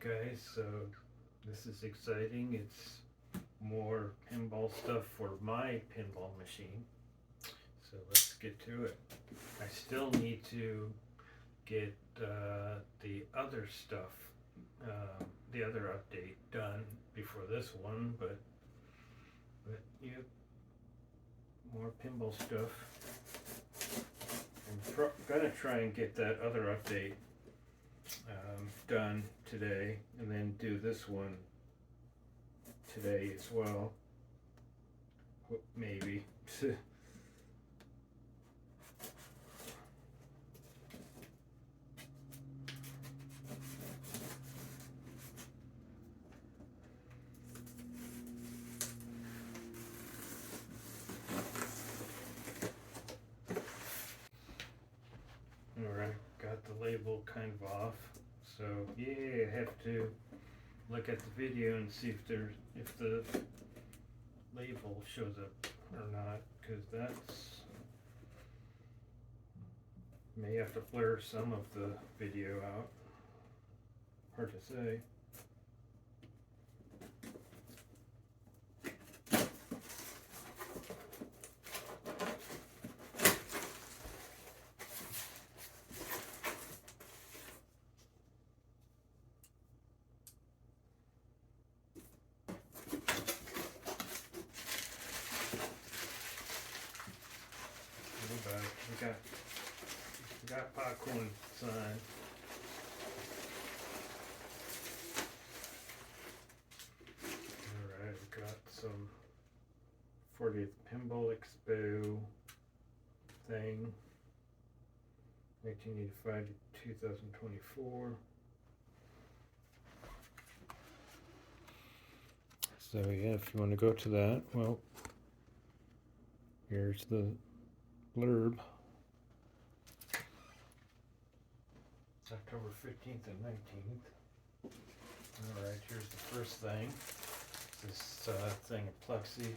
guys, so this is exciting. It's more pinball stuff for my pinball machine. So let's get to it. I still need to get the other stuff, the other update done before this one, but yeah, more pinball stuff. I'm gonna try and get that other update done today, and then do this one today as well. Maybe. Alright, got the label kind of off. So yeah, I have to look at the video and see if the label shows up or not, because that's may have to blur some of the video out. Hard to say. We got popcorn sign. Alright, we got some 40th Pinball Expo thing, 1985 to 2024. So yeah, if you want to go to that, well, here's the blurb. October 15th and 19th. Alright, here's the first thing. This thing of plexi.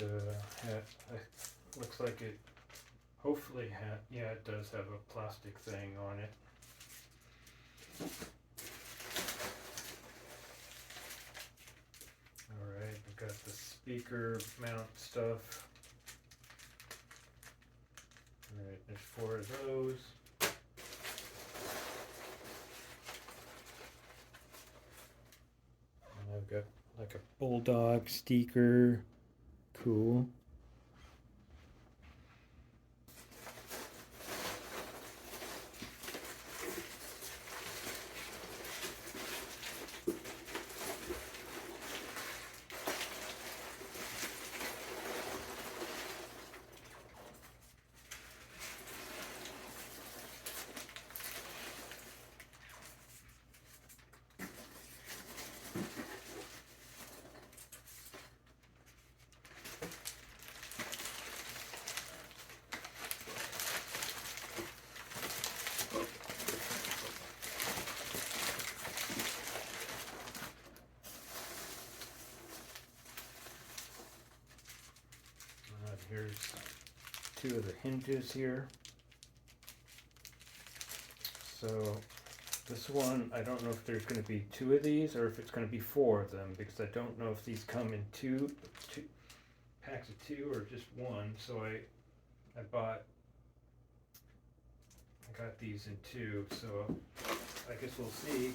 It looks like it, hopefully, yeah, it does have a plastic thing on it. Alright, we've got the speaker mount stuff. Alright, there's 4 of those. And I've got like a bulldog sticker. Cool. Here's 2 of the hinges here. So this one, I don't know if there's going to be 2 of these or if it's going to be 4 of them, because I don't know if these come in two packs of 2 or just 1. So I got these in 2, so I guess we'll see.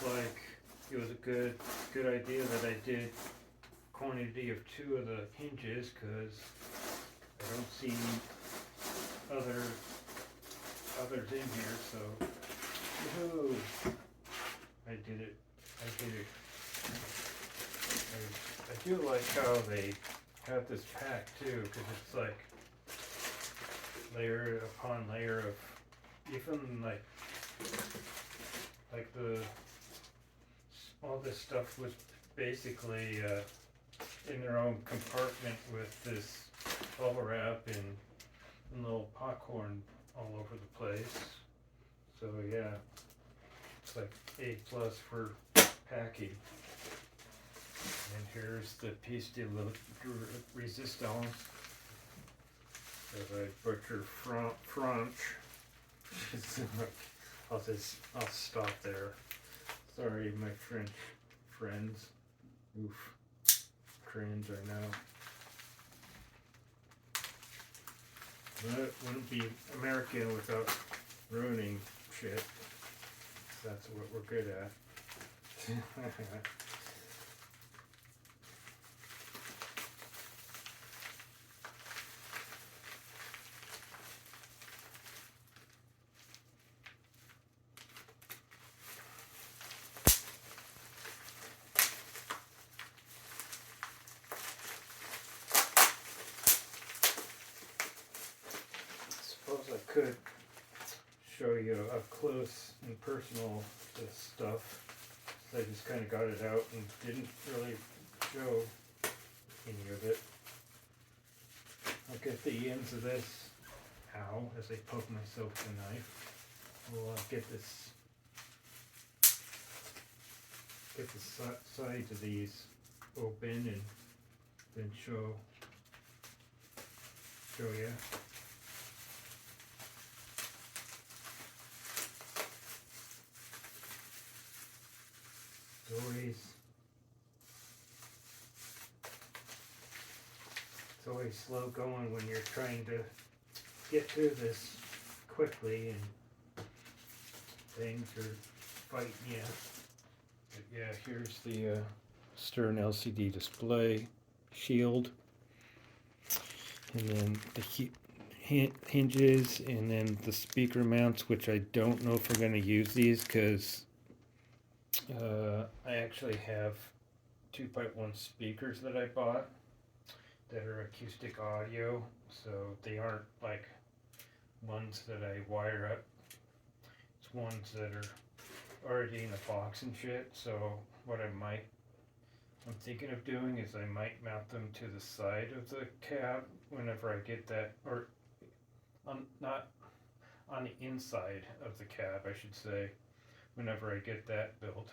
Like it was a good idea that I did quantity of 2 of the hinges, because I don't see other others in here, so woohoo! I did it. I do like how they have this pack too, because it's like layer upon layer of even like the all this stuff was basically in their own compartment with this bubble wrap and little popcorn all over the place. So yeah, it's like A+ for packing. And here's the piece de resistance. If I butcher French, I'll stop there. Sorry, my French friends. Oof, cringe, I know. But it wouldn't be American without ruining shit. That's what we're good at. I could show you up close and personal this stuff. So I just kind of got it out and didn't really show any of it. I'll get the ends of this, ow, as I poke myself with a knife. We'll get the sides of these open and then show you. It's always slow going when you're trying to get through this quickly and things are fighting you. But yeah, here's the Stern LCD display shield, and then the hinges, and then the speaker mounts, which I don't know if we're going to use these because I actually have 2.1 speakers that I bought that are acoustic audio, so they aren't like ones that I wire up. It's ones that are already in a box and shit. So what I'm thinking of doing is I might mount them to the side of the cab whenever I get that, or not on the inside of the cab, I should say, whenever I get that built.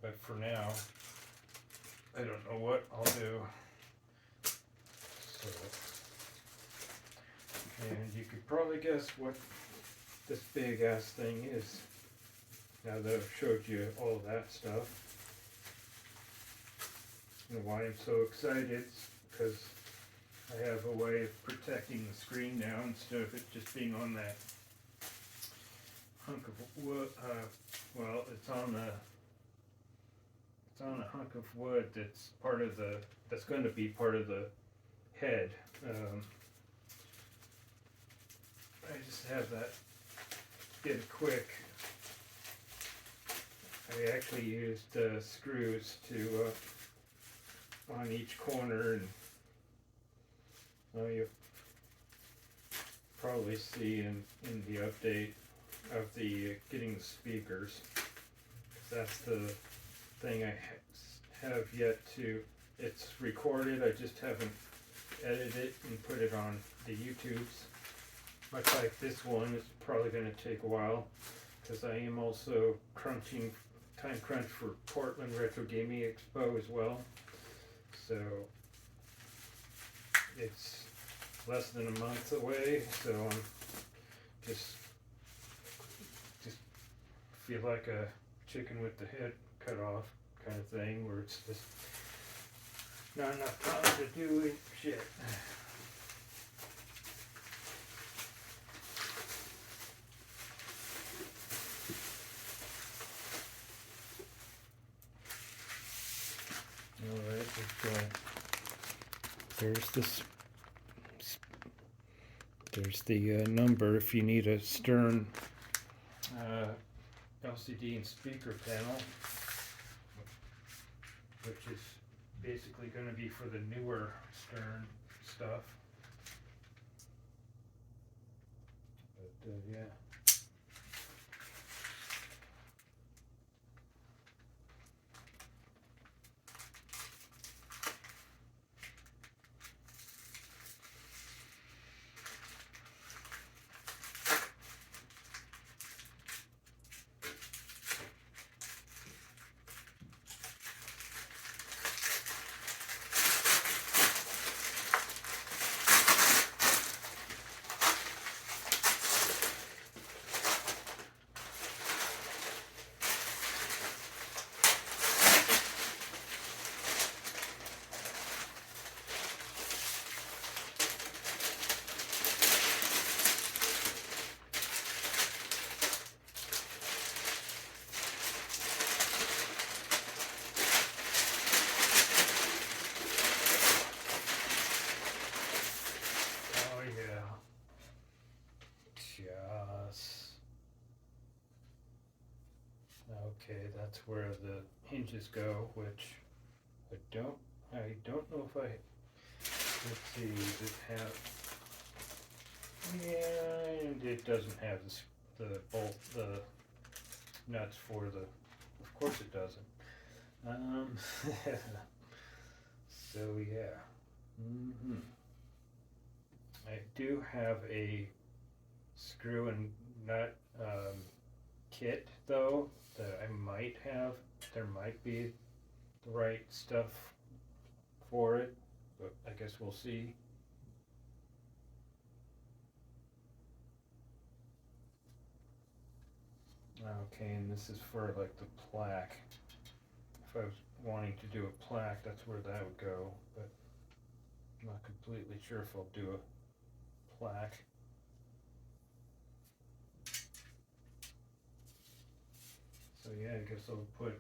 But for now, I don't know what I'll do. So, and you could probably guess what this big ass thing is now that I've showed you all of that stuff. And why I'm so excited, because I have a way of protecting the screen now instead of it just being on that hunk of wood. Well, it's on a hunk of wood that's going to be part of the head. I just have that get quick. I actually used screws to on each corner, and you'll probably see in the update of the getting the speakers. That's the thing I have yet to. It's recorded. I just haven't edited it and put it on the YouTubes. Much like this one, it's probably going to take a while because I am also time crunch for Portland Retro Gaming Expo as well. So it's less than a month away. So I'm just feel like a chicken with the head cut off kind of thing, where it's just not enough time to do shit. Alright, there's There's the number if you need a Stern LCD and speaker panel, which is basically going to be for the newer Stern stuff. But yeah. Okay, that's where the hinges go, which I don't know if let's see, does it have, yeah, and it doesn't have the bolt, the nuts for the, of course it doesn't. So yeah, I do have a screw and nut kit though that I might have. There might be the right stuff for it, but I guess we'll see. Okay, and this is for like the plaque. If I was wanting to do a plaque, that's where that would go, but I'm not completely sure if I'll do a plaque. So yeah, I guess I'll put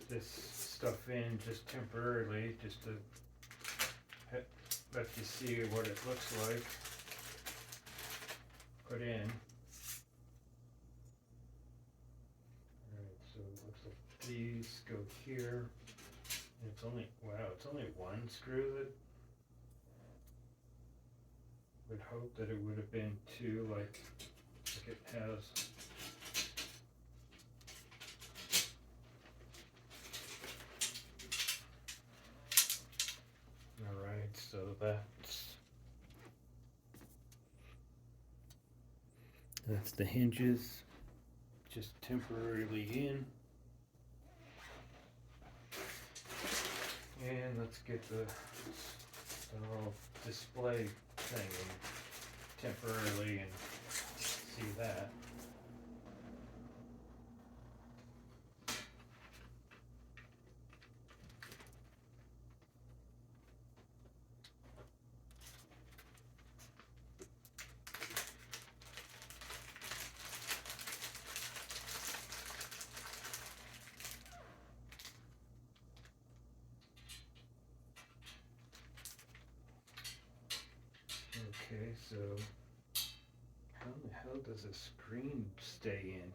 this stuff in just temporarily, just to let you see what it looks like. Put in. Alright, so it looks like these go here. And it's only, wow, it's only one screw that would hope that it would have been two like it has. Alright, so that's the hinges, just temporarily in. And let's get the little display thing in temporarily and see that. Okay, so how in the hell does a screen stay in?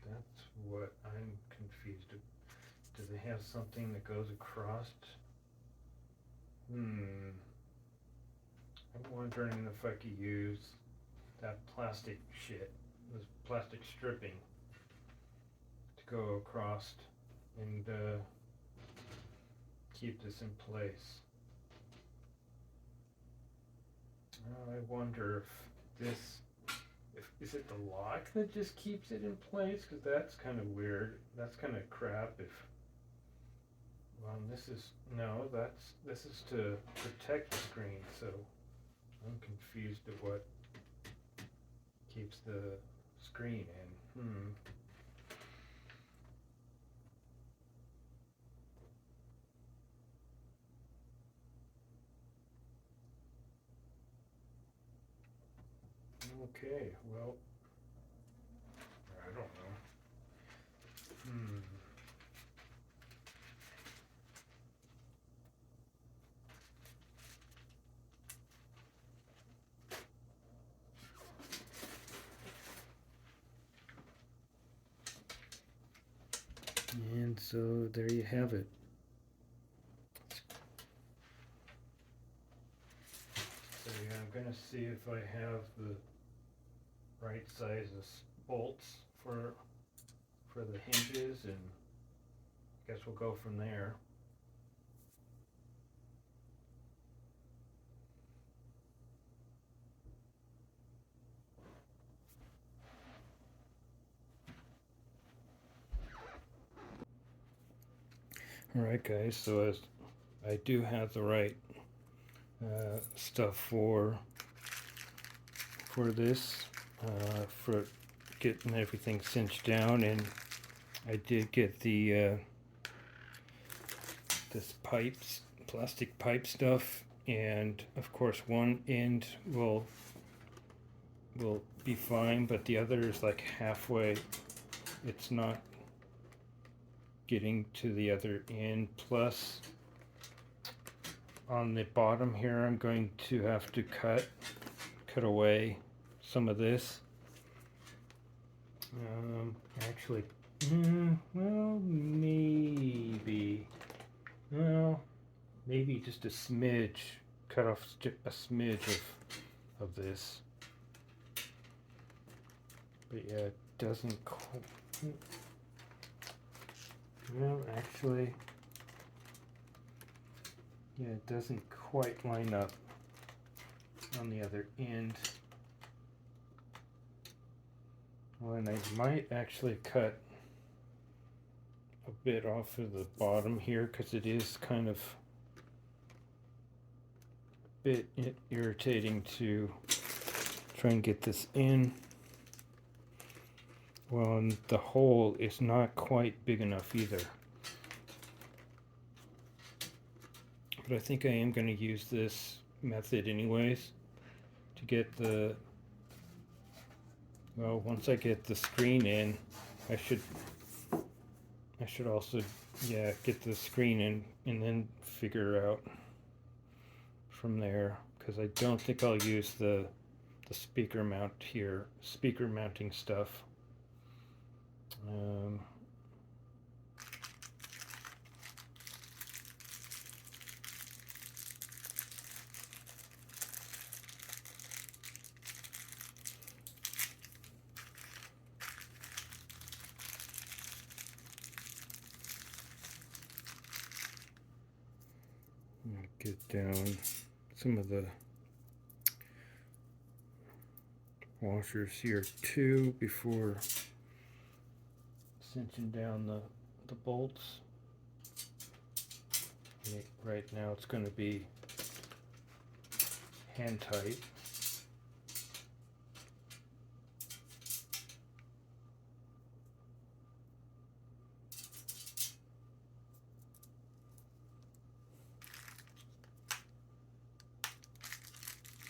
That's what I'm confused. Do they have something that goes across? I'm wondering if I could use that plastic shit, this plastic stripping, to go across and keep this in place. I wonder if is it the lock that just keeps it in place? Because that's kind of weird. That's kind of crap. Well, this is to protect the screen. So I'm confused at what keeps the screen in. Okay, well, I don't know. And so there you have it. So yeah, I'm gonna see if I have the right sizes bolts for the hinges, and I guess we'll go from there. Alright guys, so as I do have the right stuff for this, for getting everything cinched down, and I did get the this plastic pipe stuff, and of course one end will be fine, but the other is like halfway. It's not getting to the other end. Plus, on the bottom here, I'm going to have to cut away some of this. Actually, well, maybe just a smidge. Cut off a smidge of this. But yeah, it doesn't. Well, actually, yeah, it doesn't quite line up on the other end. Well, and I might actually cut a bit off of the bottom here, because it is kind of a bit irritating to try and get this in. Well, and the hole is not quite big enough either. But I think I am going to use this method anyways to get the, well, once I get the screen in, I should also, yeah, get the screen in and then figure out from there, because I don't think I'll use the speaker mount here, speaker mounting stuff. Get down some of the washers here too before cinching down the bolts. Right now it's going to be hand tight.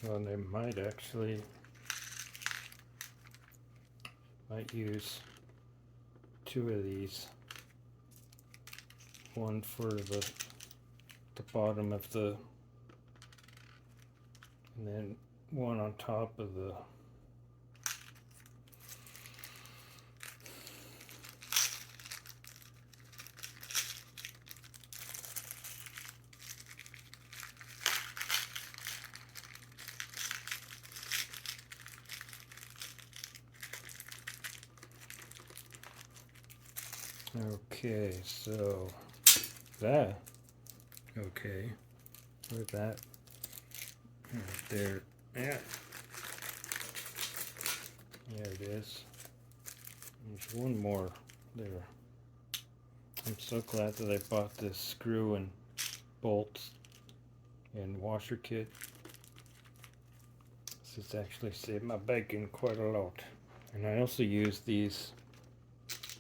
Well, and I might use two of these, one for the bottom of the, and then one on top of the, okay, so that, okay, where's that, right there, yeah, there it is. There's one more there. I'm so glad that I bought this screw and bolts and washer kit. This has actually saved my bacon quite a lot. And I also use these,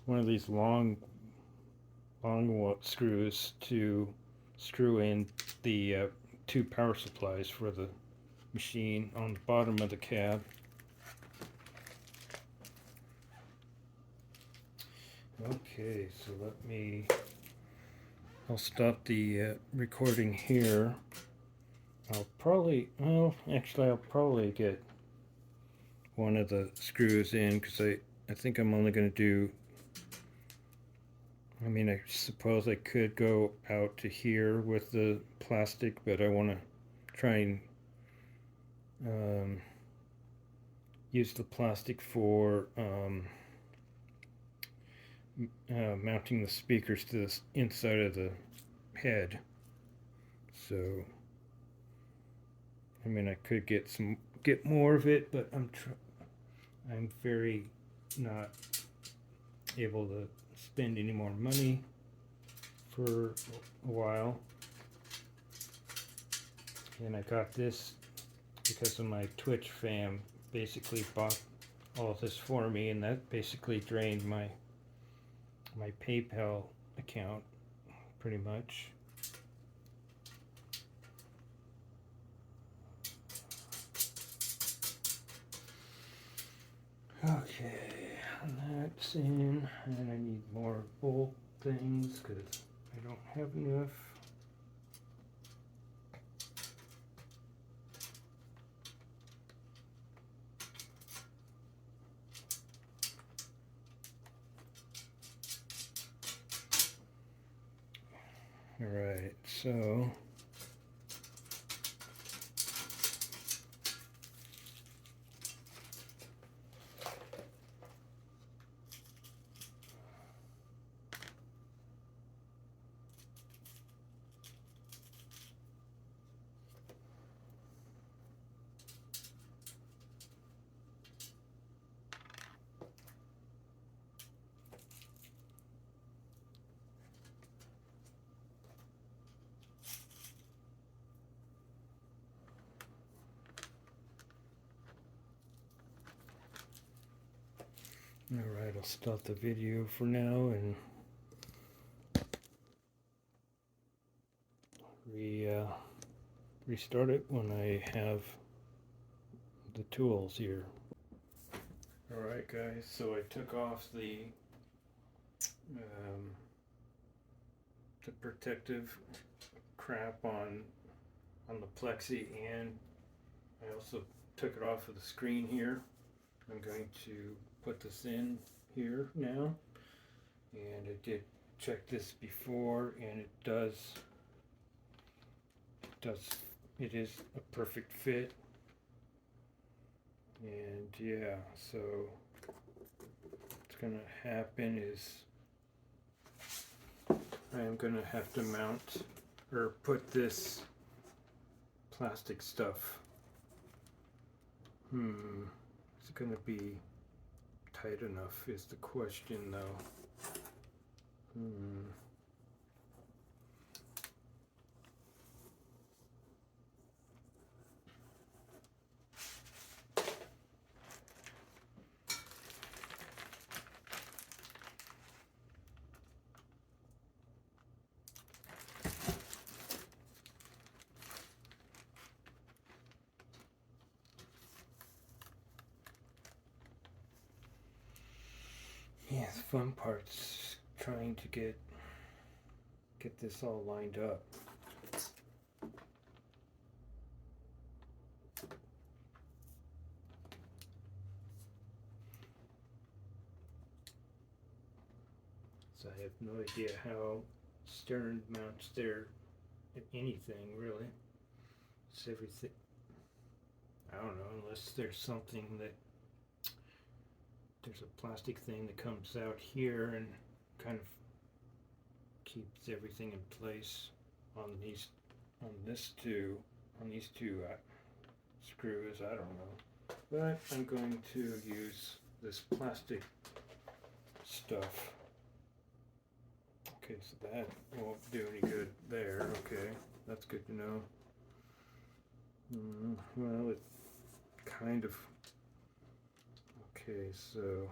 one of these long screws to screw in the two power supplies for the machine on the bottom of the cab. Okay, so I'll stop the recording here. I'll probably get one of the screws in, because I think I'm only going to do, I mean, I suppose I could go out to here with the plastic, but I want to try and use the plastic for mounting the speakers to the inside of the head. So, I mean, I could get more of it, but I'm very not able to spend any more money for a while. And I got this because of my Twitch fam basically bought all of this for me, and that basically drained my PayPal account pretty much. Okay, that's in, and I need more bolt things because I don't have enough. All right, so alright, I'll stop the video for now and restart it when I have the tools here. Alright guys, so I took off the protective crap on the plexi, and I also took it off of the screen here. I'm going to put this in here now, and I did check this before, and it is a perfect fit. And yeah, so what's gonna happen is I am gonna have to mount or put this plastic stuff. Is it gonna be tight enough is the question though. Yeah, the fun part's trying to get this all lined up. So I have no idea how Stern mounts their anything really. It's everything. I don't know, unless there's something that there's a plastic thing that comes out here and kind of keeps everything in place on these two screws. I don't know, but I'm going to use this plastic stuff. Okay, so that won't do any good there. Okay, that's good to know. Well, it kind of. Okay, so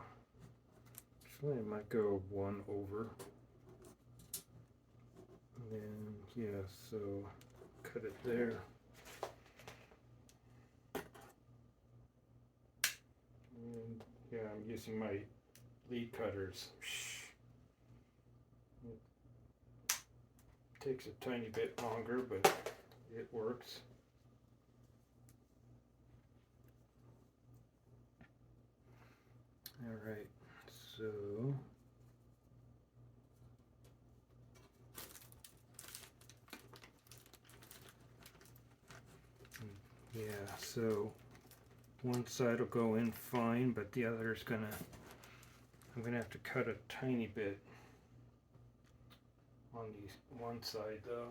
actually I might go one over. And then, yeah, so cut it there. And yeah, I'm using my lead cutters. It takes a tiny bit longer, but it works. All right, so so one side will go in fine, but the other is I'm gonna have to cut a tiny bit on the one side though.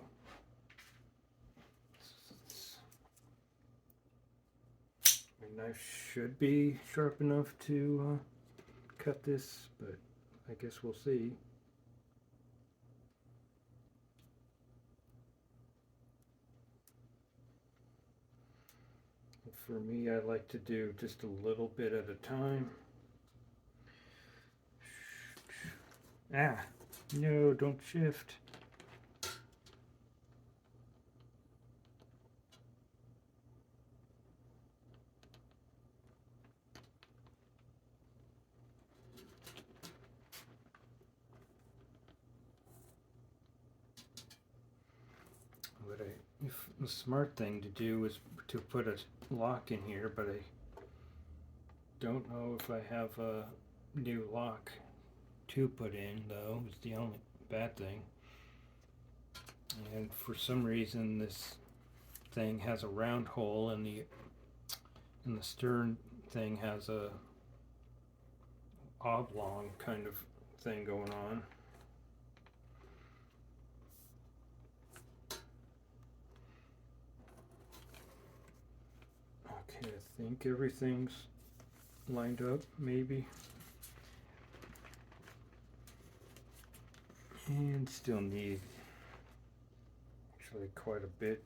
My knife should be sharp enough to cut this, but I guess we'll see. For me, I like to do just a little bit at a time. Ah, no, don't shift. The smart thing to do is to put a lock in here, but I don't know if I have a new lock to put in, though. Is the only bad thing. And for some reason, this thing has a round hole, and the stern thing has a oblong kind of thing going on. Okay, I think everything's lined up, maybe. And still need actually quite a bit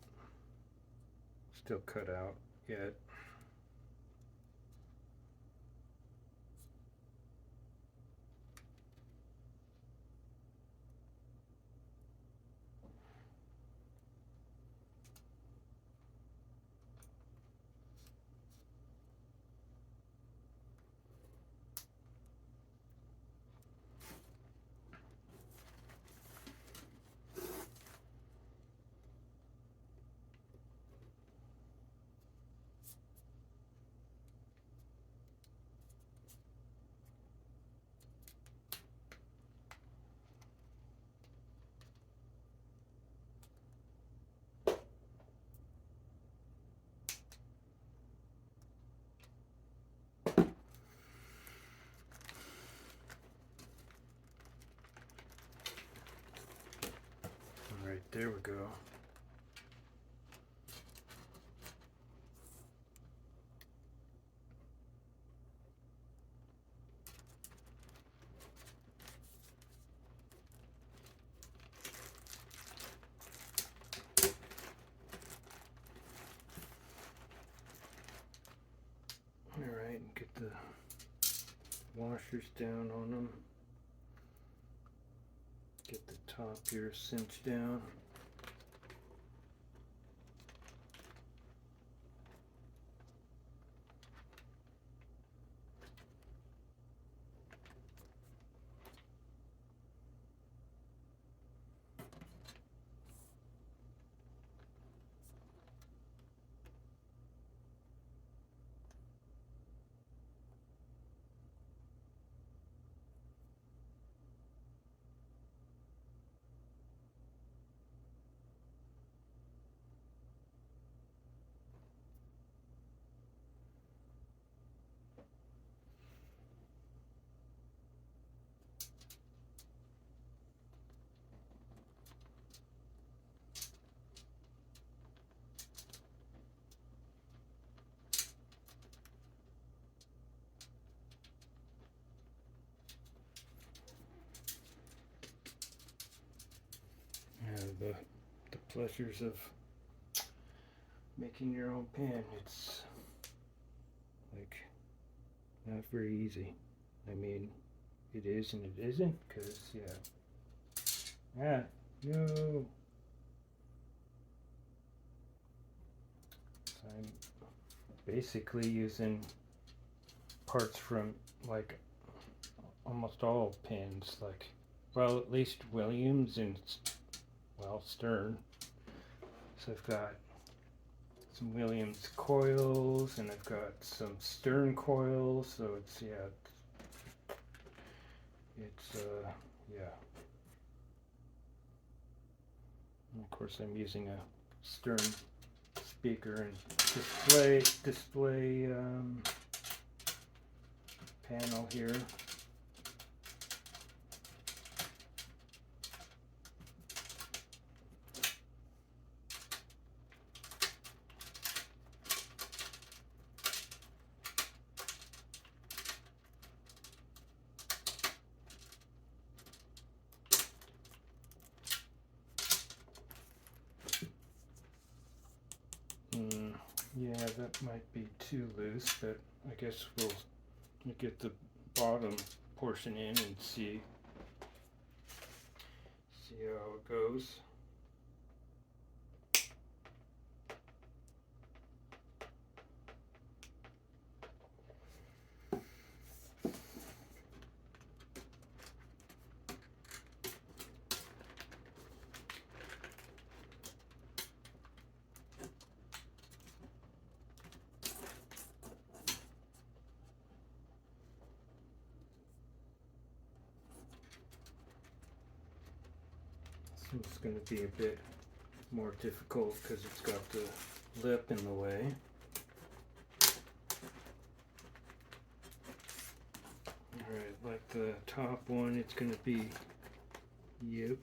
still cut out yet. Alright, there we go. Alright, get the washers down on them. Get the top here cinched down. The pleasures of making your own pen. It's like not very easy. I mean, it is and it isn't, because yeah. No. So I'm basically using parts from like almost all pens, like, well, at least Williams and, well, Stern. So I've got some Williams coils and I've got some Stern coils, so it's yeah. And of course I'm using a Stern speaker and display panel here. Yeah, that might be too loose, but I guess we'll get the bottom portion in and see how it goes. It's going to be a bit more difficult because it's got the lip in the way. Alright, like the top one, it's going to be, yep.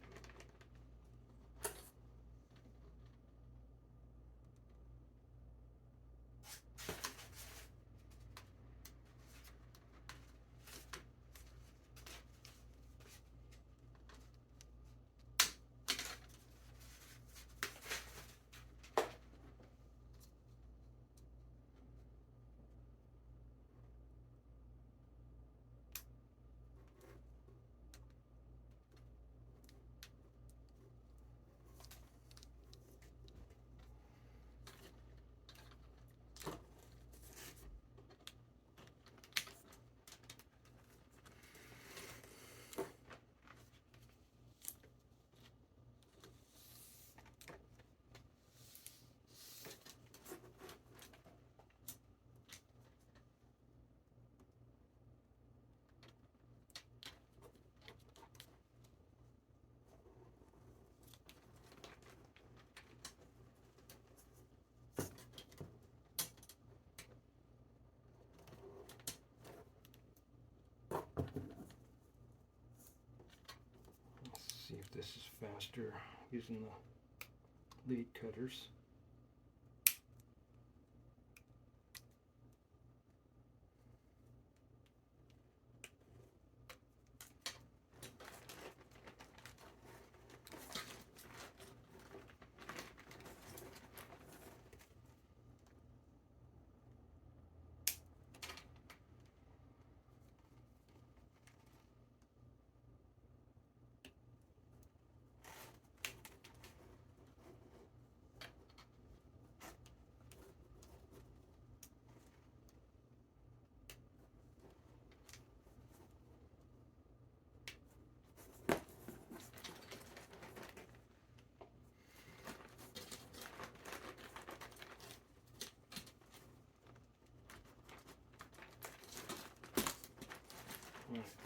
See if this is faster using the lead cutters.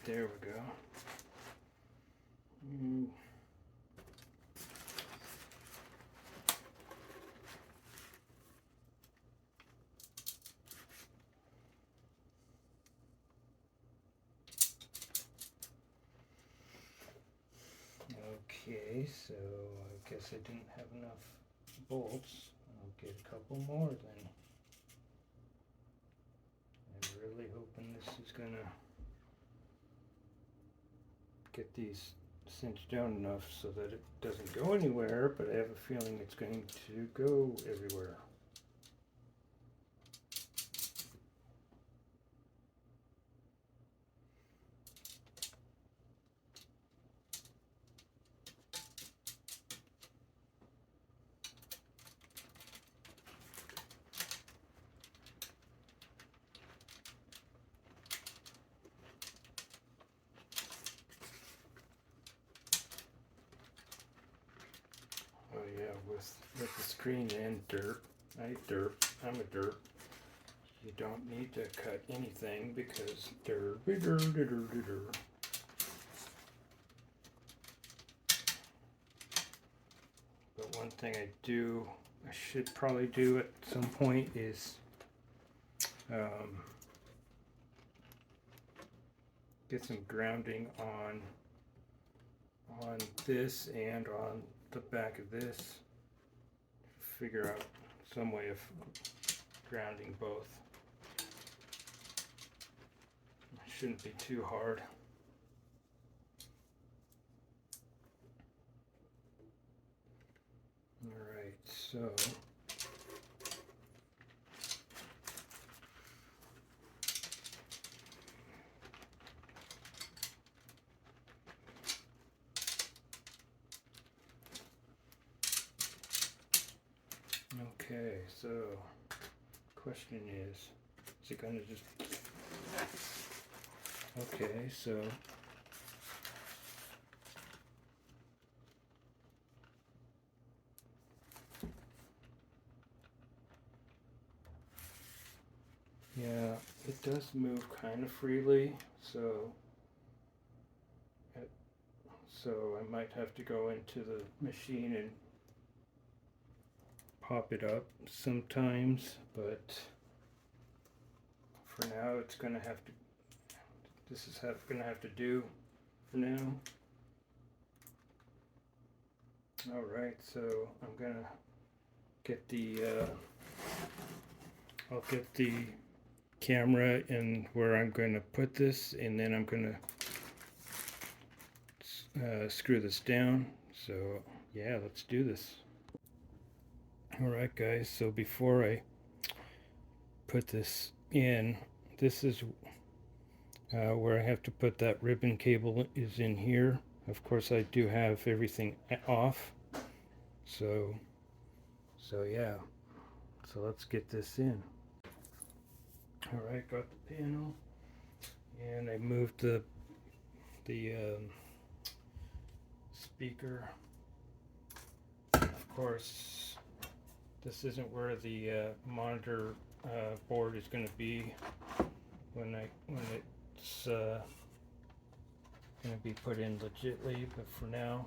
There we go. Okay, so I guess I didn't have enough bolts. I'll get a couple more then. I'm really hoping this is gonna get these cinched down enough so that it doesn't go anywhere, but I have a feeling it's going to go everywhere. Oh yeah, with the screen and derp. I'm a derp. You don't need to cut anything because derp. But one thing I do I should probably do at some point is get some grounding on this and on the back of this. Figure out some way of grounding both. It shouldn't be too hard. Alright, so okay, so question is it going to just, okay, so yeah, it does move kind of freely, so I might have to go into the machine and pop it up sometimes, but for now it's gonna have to, this is gonna have to do for now. Alright, so I'm gonna get the I'll get the camera and where I'm going to put this, and then I'm going to screw this down. So yeah, let's do this. Alright guys, so before I put this in, this is where I have to put that ribbon cable is in here. Of course I do have everything off, so yeah, so let's get this in. Alright, got the panel, and I moved the speaker. Of course, this isn't where the monitor board is going to be when it's going to be put in legitly, but for now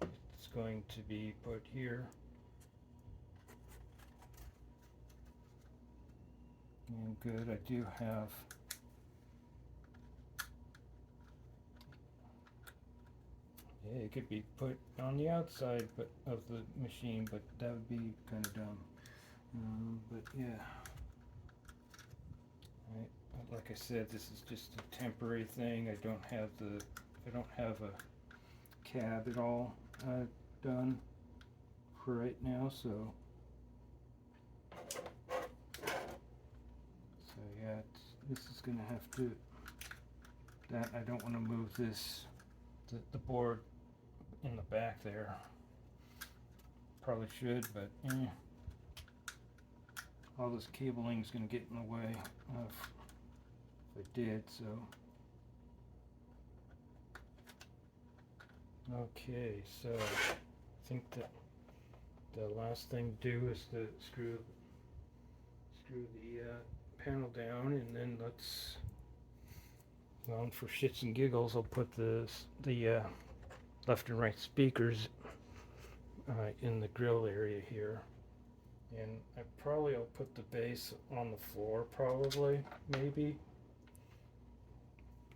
it's going to be put here. And good, I do have yeah, it could be put on the outside of the machine, but that would be kind of dumb. But yeah, like I said, this is just a temporary thing. I don't have a cab at all done for right now, so yeah, this is going to have to, I don't want to move this, the board in the back there. Probably should, but all this cabling is going to get in the way if I did, so. Okay, so I think that the last thing to do is to screw the panel down, and then let's, well, for shits and giggles, I'll put the left and right speakers in the grill area here, and I'll put the bass on the floor, probably, maybe,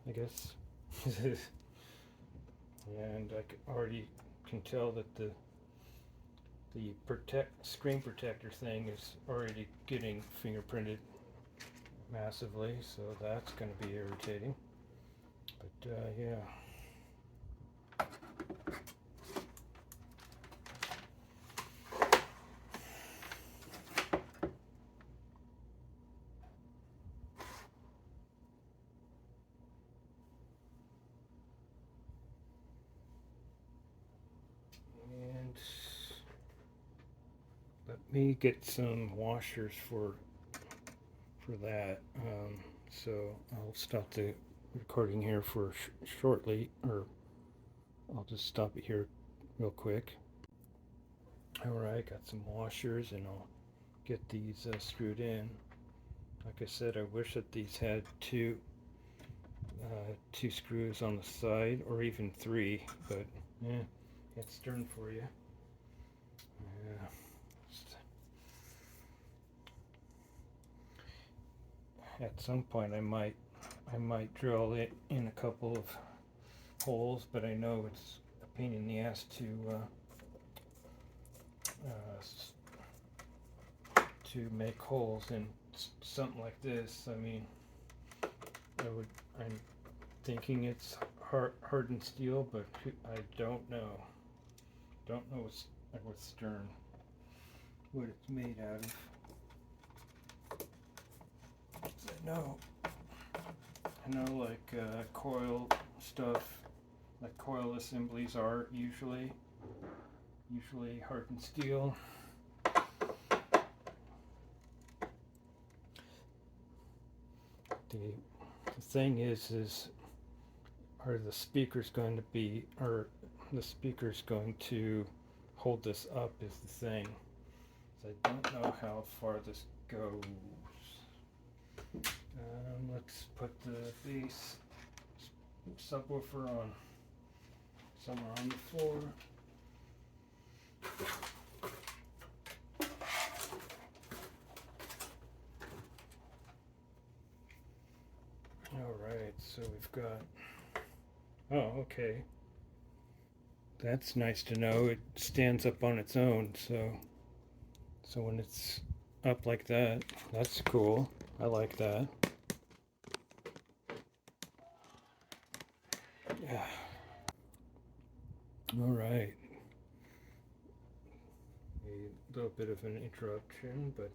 I guess. And I already can tell that the screen protector thing is already getting fingerprinted massively, so that's going to be irritating. But yeah. And let me get some washers for that. So I'll stop the recording here for shortly, or I'll just stop it here real quick. Alright, got some washers, and I'll get these screwed in. Like I said, I wish that these had two screws on the side, or even three, but yeah, it's Stern for you. Yeah. At some point I might drill it in a couple of holes, but I know it's a pain in the ass to make holes in something like this. I mean, I'm thinking it's hardened steel, but I don't know. Don't know with Stern what it's made out of. I know like coil stuff, like coil assemblies are usually hardened steel. The thing is are the speakers going to be, or the speakers going to hold this up is the thing. So I don't know how far this goes. Let's put the bass subwoofer on somewhere on the floor. Alright, so we've got, oh, okay. That's nice to know. It stands up on its own, so when it's up like that, that's cool. I like that. Yeah. Alright. A little bit of an interruption, but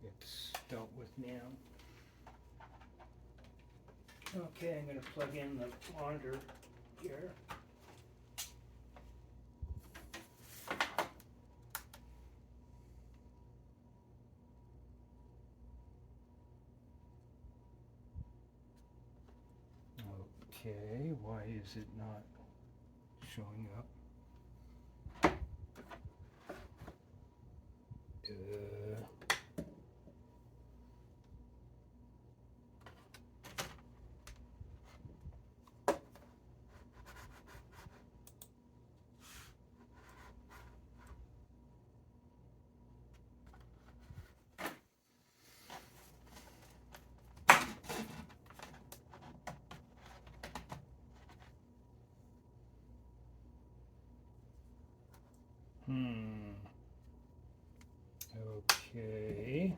it's dealt with now. Okay, I'm going to plug in the monitor here. Okay, why is it not showing up? Okay.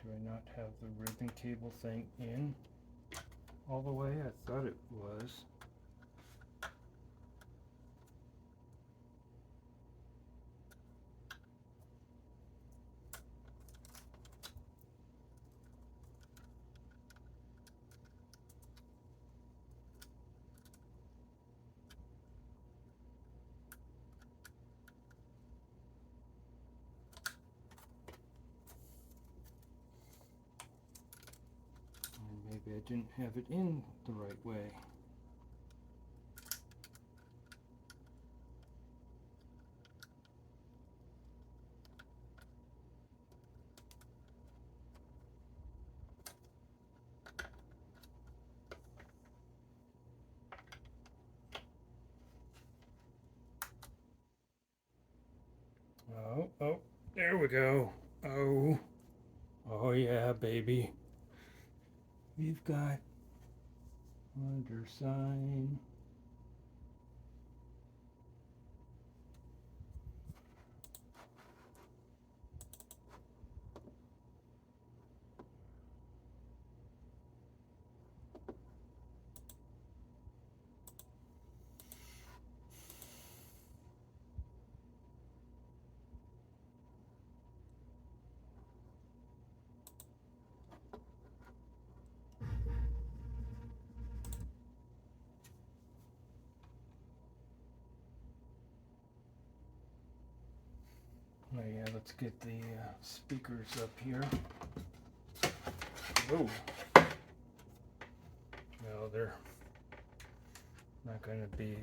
Do I not have the ribbon cable thing in all the way? I thought it was. Maybe I didn't have it in the right way. Oh, there we go. Oh yeah, baby. We've got undersign. Oh yeah, let's get the speakers up here. Whoa. No, they're not going to be.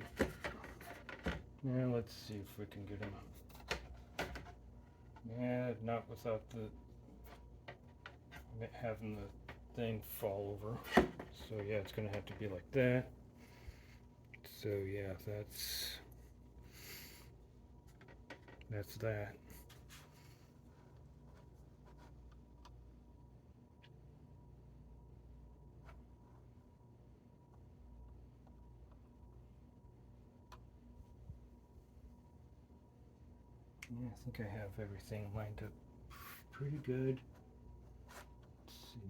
Yeah, let's see if we can get them. Yeah, not without having the thing fall over. So yeah, it's going to have to be like that. Let's So yeah, that's that. Yeah, I think I have everything lined up pretty good. Let's see.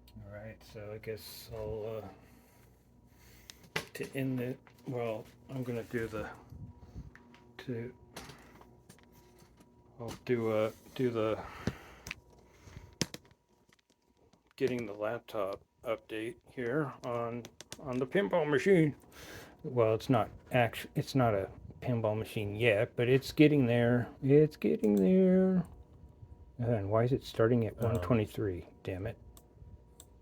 That's all right. So I guess I'll to end it. Well, I'm gonna do the to. I'll do the getting the laptop update here on the pinball machine. Well, it's not a pinball machine yet, but it's getting there. It's getting there. And why is it starting at 123? Damn it.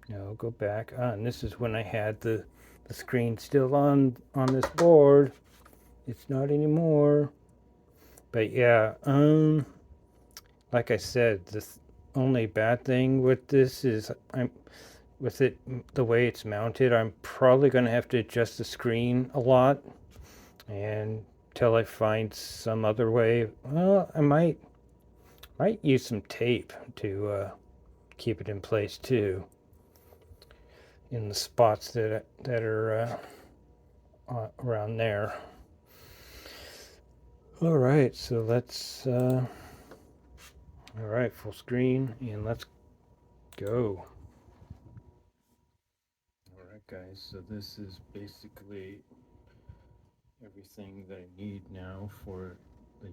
No, go back. And this is when I had the screen still on this board. It's not anymore. But yeah, like I said, this only bad thing with this is I'm with it the way it's mounted, I'm probably going to have to adjust the screen a lot and till I find some other way. Well, I might use some tape to keep it in place too in the spots that are around there. All right, so let's all right, full screen, and let's go. All right, guys, so this is basically everything that I need now for the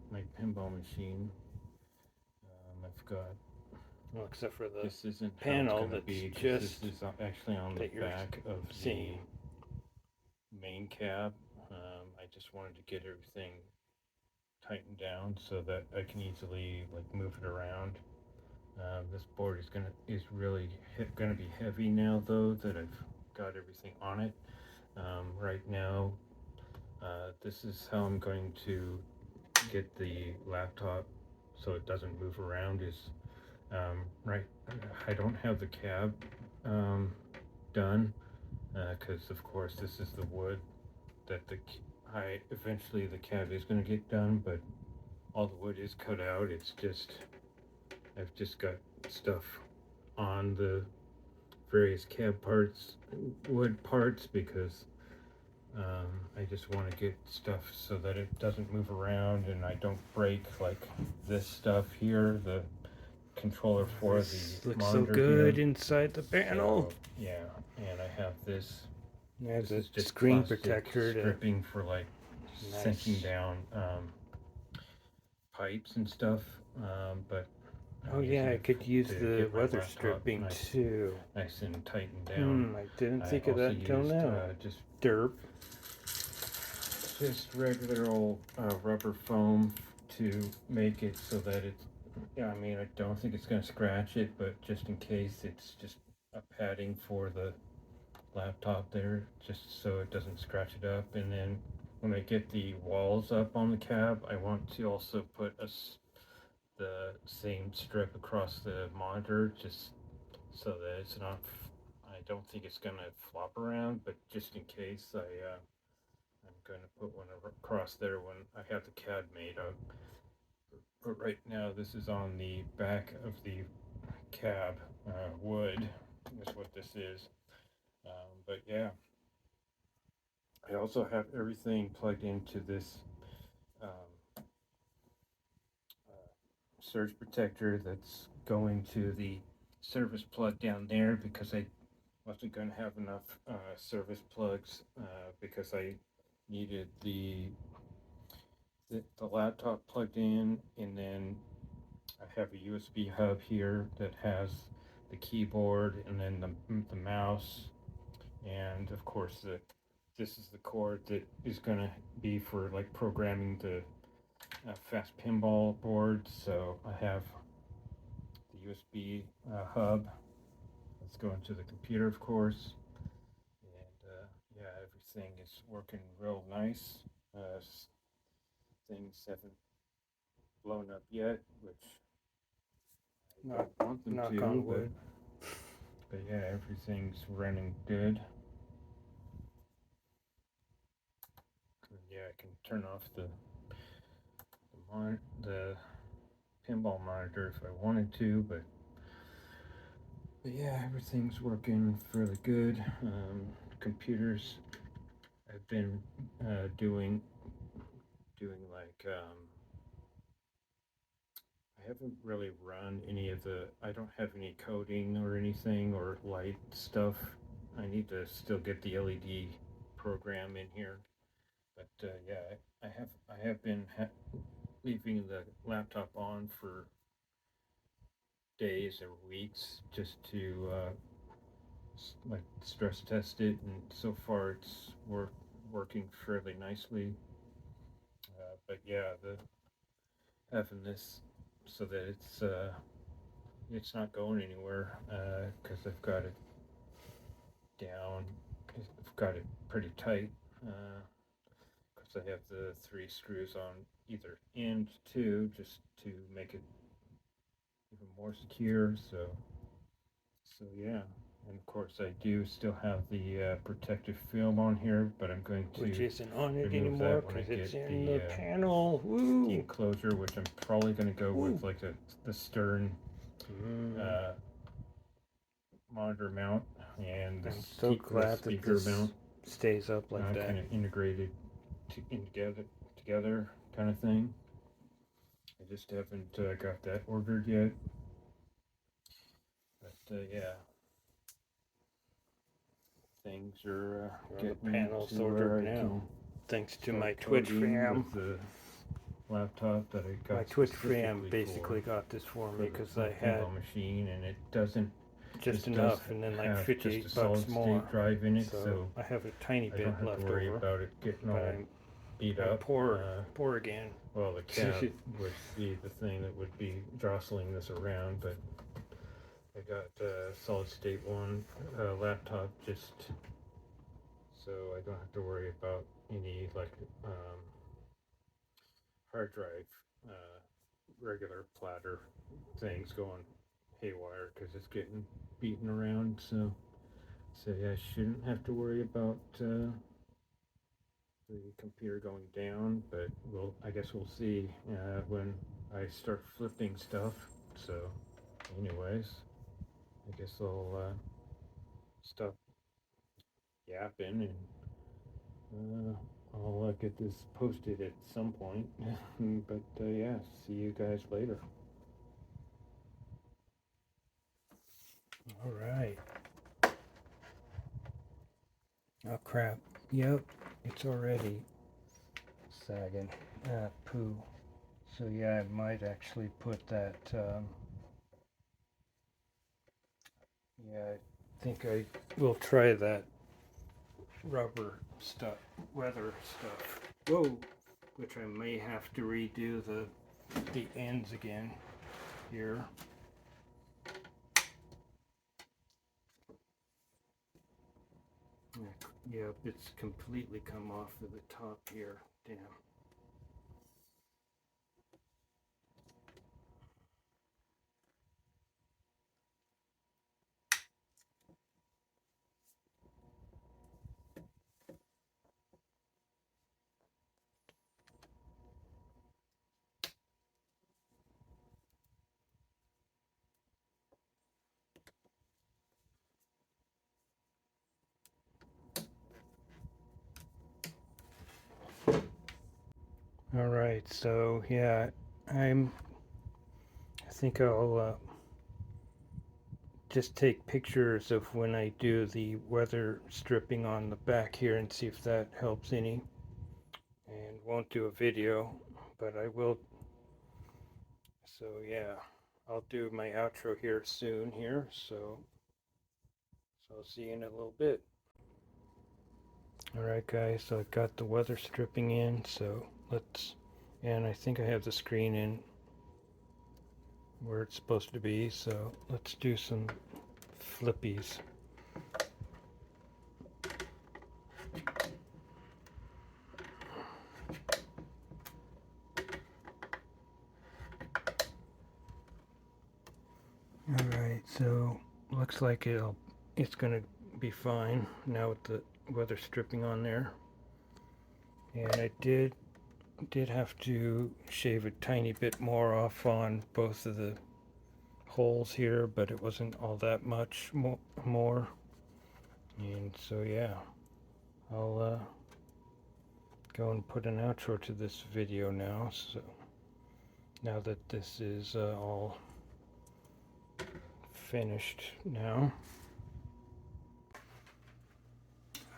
my pinball machine. I've got, well, except for the this isn't panel that's be, just this is actually on the back of seeing the main cab. I just wanted to get everything tightened down so that I can easily like move it around. This board is really gonna be heavy now though that I've got everything on it. Right now, this is how I'm going to get the laptop so it doesn't move around. Is right. I don't have the cab done because of course this is the wood that I eventually the cab is going to get done, but all the wood is cut out. It's just I've just got stuff on the various cab parts, wood parts, because I just want to get stuff so that it doesn't move around and I don't break like this stuff here, the controller for the looks so good here. Inside the panel. So, yeah, and I have this. There's a just screen protector stripping for like nice. Cinching down pipes and stuff, but oh yeah, I could use the weather stripping nice, too. Nice and tightened down. I didn't think of that until now. Just derp. Just regular old rubber foam to make it so that it's. Yeah, I mean, I don't think it's going to scratch it, but just in case, it's just a padding for the laptop there, just so it doesn't scratch it up. And then when I get the walls up on the cab, I want to also put the same strip across the monitor, just so that it's not. I don't think it's going to flop around, but just in case, I'm going to put one across there when I have the CAD made up. But right now, this is on the back of the cab wood. Is what this is. But yeah, I also have everything plugged into this um, surge protector that's going to the service plug down there because I wasn't going to have enough service plugs because I needed the laptop plugged in, and then I have a USB hub here that has the keyboard and then the mouse, and of course this is the cord that is going to be for like programming the fast pinball board. So I have the USB hub. Let's go into the computer, of course, and yeah, everything is working real nice. Things haven't blown up yet, which I don't want them knock to, on wood. But yeah, everything's running good. And yeah, I can turn off the pinball monitor if I wanted to, but yeah, everything's working fairly good. Computers, I've been doing like I haven't really run any of I don't have any coding or anything or light stuff. I need to still get the LED program in here, but yeah, I have been leaving the laptop on for days or weeks just to like stress test it, and so far it's working fairly nicely. But yeah, the having this so that it's not going anywhere because I've got it down. I've got it pretty tight because I have the 3 screws on either end too, just to make it even more secure. So yeah, and of course I do still have the protective film on here, but I'm going to Which isn't on it remove anymore that when I because it's get in the panel. the Woo! enclosure, which I'm probably going to go with like the stern monitor mount and the I'm so glad that speaker this mount stays up like that. kind of integrated together kind of thing. I just haven't got that ordered yet, but yeah, things are The getting panel's to ordered where I now, can thanks to my Twitch coding fam. with the laptop that I got. My Twitch fam basically got this for me because I had machine, and it doesn't just enough, and then like have $58 just a solid more. state drive in it, So I have a tiny I bit don't have left to worry over, about it getting but all beat I'm up. poor again. Well, the cat would be the thing that would be jostling this around, but I got a solid state one laptop just so I don't have to worry about any like hard drive regular platter things going haywire because it's getting beaten around. So yeah, I shouldn't have to worry about the computer going down, but I guess we'll see when I start flipping stuff. So anyways, I guess I'll stop yapping and I'll get this posted at some point. But yeah, see you guys later. All right. Oh crap. Yep, it's already sagging. Poo. So yeah, I might actually put that, yeah, I think I will try that rubber stuff, weather stuff. Whoa! Which I may have to redo the ends again here. Yep, it's completely come off of the top here. Damn. All right, so yeah, I think I'll just take pictures of when I do the weather stripping on the back here and see if that helps any. And won't do a video, but I will. So yeah, I'll do my outro here soon here. So I'll see you in a little bit. All right, guys. So I got the weather stripping in. So and I think I have the screen in where it's supposed to be. So let's do some flippies. Alright, so looks like it's gonna be fine now with the weather stripping on there. And I did have to shave a tiny bit more off on both of the holes here, but it wasn't all that much more. And so yeah, I'll go and put an outro to this video now. So now that this is all finished now.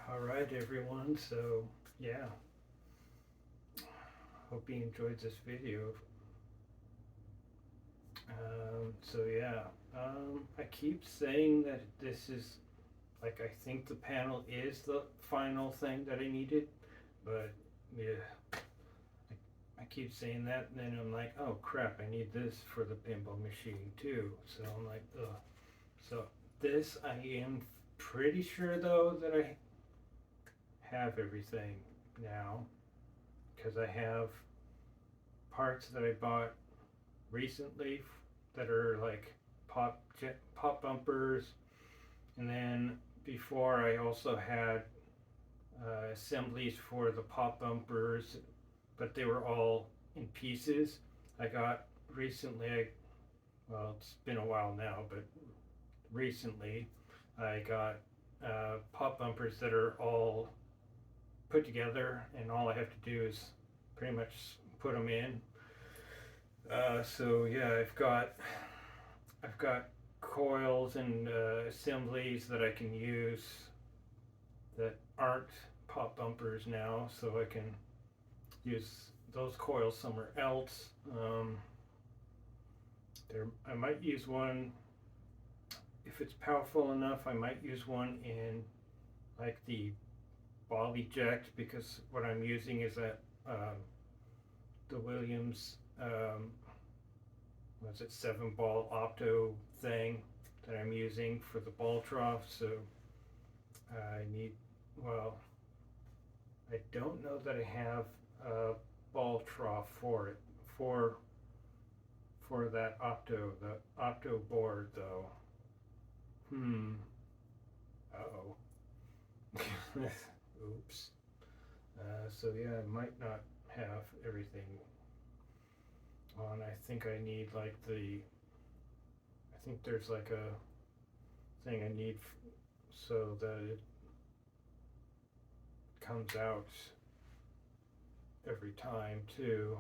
Alright everyone, so yeah, hope you enjoyed this video. So yeah, I keep saying that this is, like, I think the panel is the final thing that I needed, but yeah, I keep saying that, and then I'm like, oh crap, I need this for the pinball machine too. So I'm like, ugh. So this, I am pretty sure though that I have everything now, because I have parts that I bought recently that are like pop bumpers, and then before I also had assemblies for the pop bumpers, but they were all in pieces. I got recently, well, it's been a while now, but recently I got pop bumpers that are all put together, and all I have to do is pretty much put them in. So yeah, I've got coils and assemblies that I can use that aren't pop bumpers now, so I can use those coils somewhere else. I might use one, if it's powerful enough, I might use one in like the ball eject, because what I'm using is that the Williams was it 7-ball opto thing that I'm using for the ball trough. So I need, well, I don't know that I have a ball trough for it, for that opto, the opto board though. Uh-oh. Oops. So yeah, I might not have everything on. I think I need like I think there's like a thing I need so that it comes out every time too.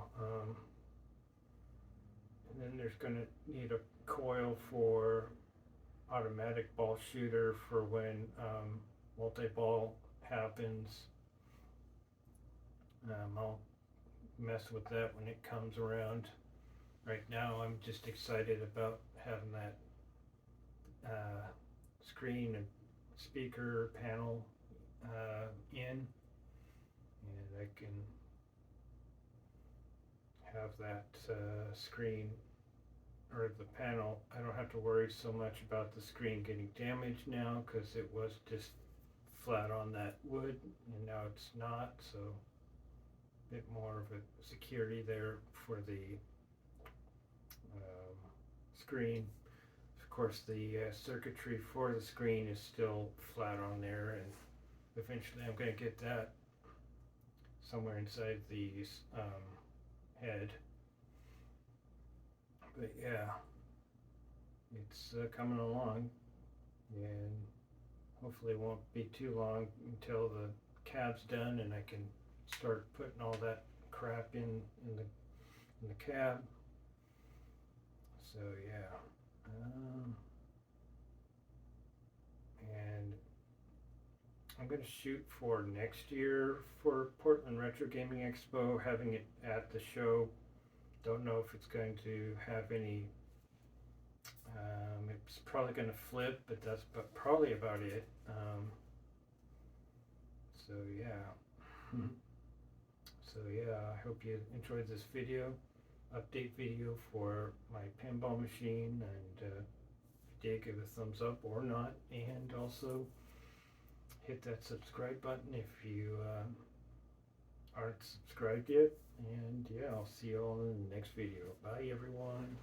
And then there's gonna need a coil for automatic ball shooter for when multi-ball happens. I'll mess with that when it comes around. Right now I'm just excited about having that screen and speaker panel in, and I can have that screen or the panel. I don't have to worry so much about the screen getting damaged now, because it was just flat on that wood and now it's not, so a bit more of a security there for the screen. Of course, the circuitry for the screen is still flat on there, and eventually I'm going to get that somewhere inside the head. But yeah, it's coming along, and hopefully it won't be too long until the cab's done and I can start putting all that crap in the cab. So yeah, and I'm going to shoot for next year for Portland Retro Gaming Expo, having it at the show. Don't know if it's going to have any, it's probably going to flip, but that's probably about it. So yeah. So yeah, I hope you enjoyed this video, update video for my pinball machine, and if you did, give a thumbs up or not, and also hit that subscribe button if you aren't subscribed yet. And yeah, I'll see you all in the next video. Bye everyone.